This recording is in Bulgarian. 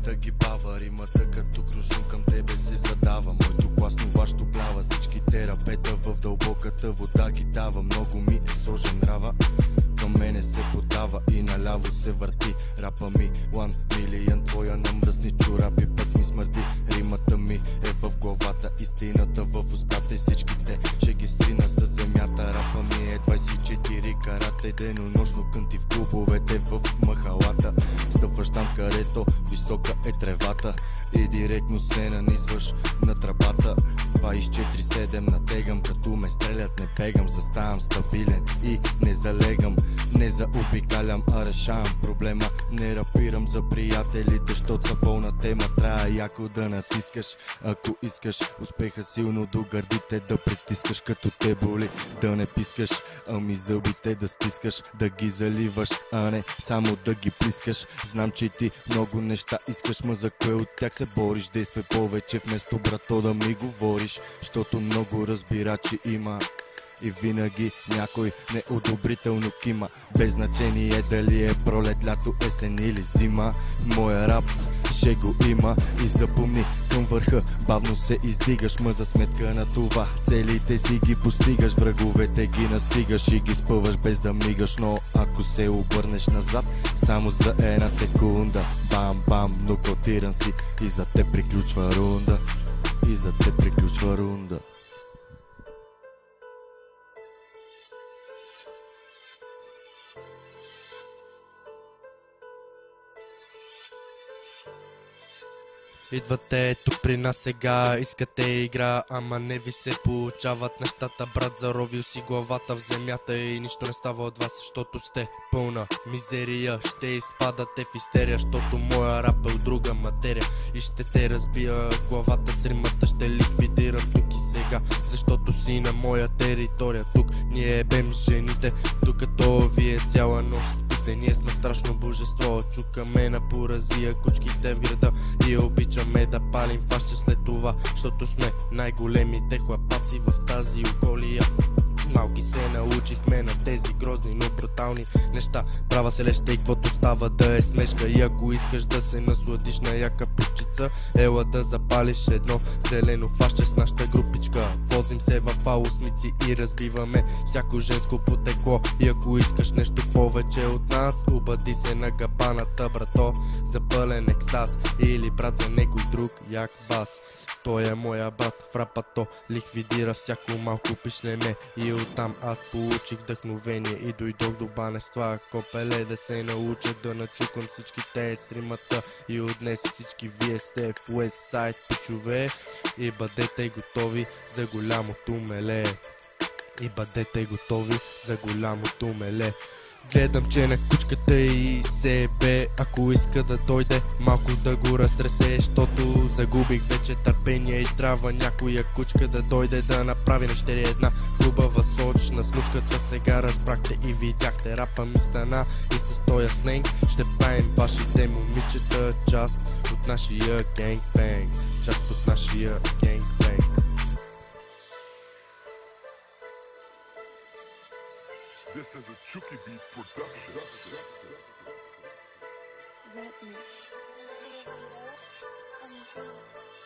Ритмата ги бава, римата като крушун към тебе се задава. Моето гласно вашето плява, всички терапета в дълбоката вода ги дава. Много ми е сложен рава, към мене се подава и наляво се върти. Рапа ми 1 милион, твоя на мръсни чорапи път ми смърди. Римата ми е в главата, истината в устата и всичките ще ги стрина с земята. Рапа ми е 24 карата, денонощно кънти в клубовете в махалата. Стъпваш там, където висока е тревата и директно се нанизваш на тръбата. 24/7 натегам, като ме стрелят не бегам. Заставам стабилен и не залегам, не заобикалям, а решавам проблема. Не рапирам за приятелите, щото са пълна тема. Трябва яко да натискаш, ако искаш успеха силно до гърдите да притискаш. Като те боли да не пискаш, ами зъбите да стискаш, да ги заливаш, а не само да ги плискаш. Знам, че ти много неща искаш, ма за кое от тях се бориш? Действай повече вместо брато да ми говориш, щото много разбирачи има и винаги някой неодобрително кима. Без значение дали е пролет, лято, есен или зима, моя рап ще го има. И запомни, към върха бавно се издигаш, ма за сметка на това целите си ги постигаш. Враговете ги настигаш и ги спъваш без да мигаш. Но ако се обърнеш назад само за една секунда, бам-бам, нокаутиран си и за те приключва рунда. И за те приключва рунда. Идвате тук при нас сега, искате игра, ама не ви се получават нещата, брат. Заровил си главата в земята и нищо не става от вас, защото сте пълна мизерия. Ще изпадате в истерия, защото моя рап е от друга материя и ще те разбия главата с римата. Ще ликвидирам тук и сега, защото си на моя територия. Тук ние ебем жените, докато вие цяла нощ спите. Ние сме страшно божество, чукаме на поразия кучките в града и обичаме да палим фаща след това, защото сме най-големите хлапаци в тази околия. Малки се научихме на тези грозни, но брутални неща. Права се леща и каквото става да е смешка. И ако искаш да се насладиш на яка пучица, ела да запалиш едно зелено фаща с нашата групичка. Возим се в А8 и разбиваме всяко женско потекло. И ако искаш нещо повече от нас, обади се на габаната, брато, за пълен екстаз. Или брат за некой друг як бас. Той е моя брат в рапато, ликвидира всяко малко пишлеме. И оттам аз получих вдъхновение и дойдох до бане с това копеле, да се науча да начукам всичките с римата. И от днес всички вие сте в Уестсайд, пичове, и бъдете готови за голямото меле. И бъдете готови за голямото меле. Гледам, че на кучката и себе, ако иска да дойде, малко да го разтресе, защото загубих вече търпение и трябва някоя кучка да дойде да направи неща една хубава сочна смучката. Сега разбрахте и видяхте, рапа ми стана и с тоя сленг ще правим вашите момичета част от нашия генгбенг, част от нашия генгбенг. This is a Chucky Beat production. Redneck. On the beat.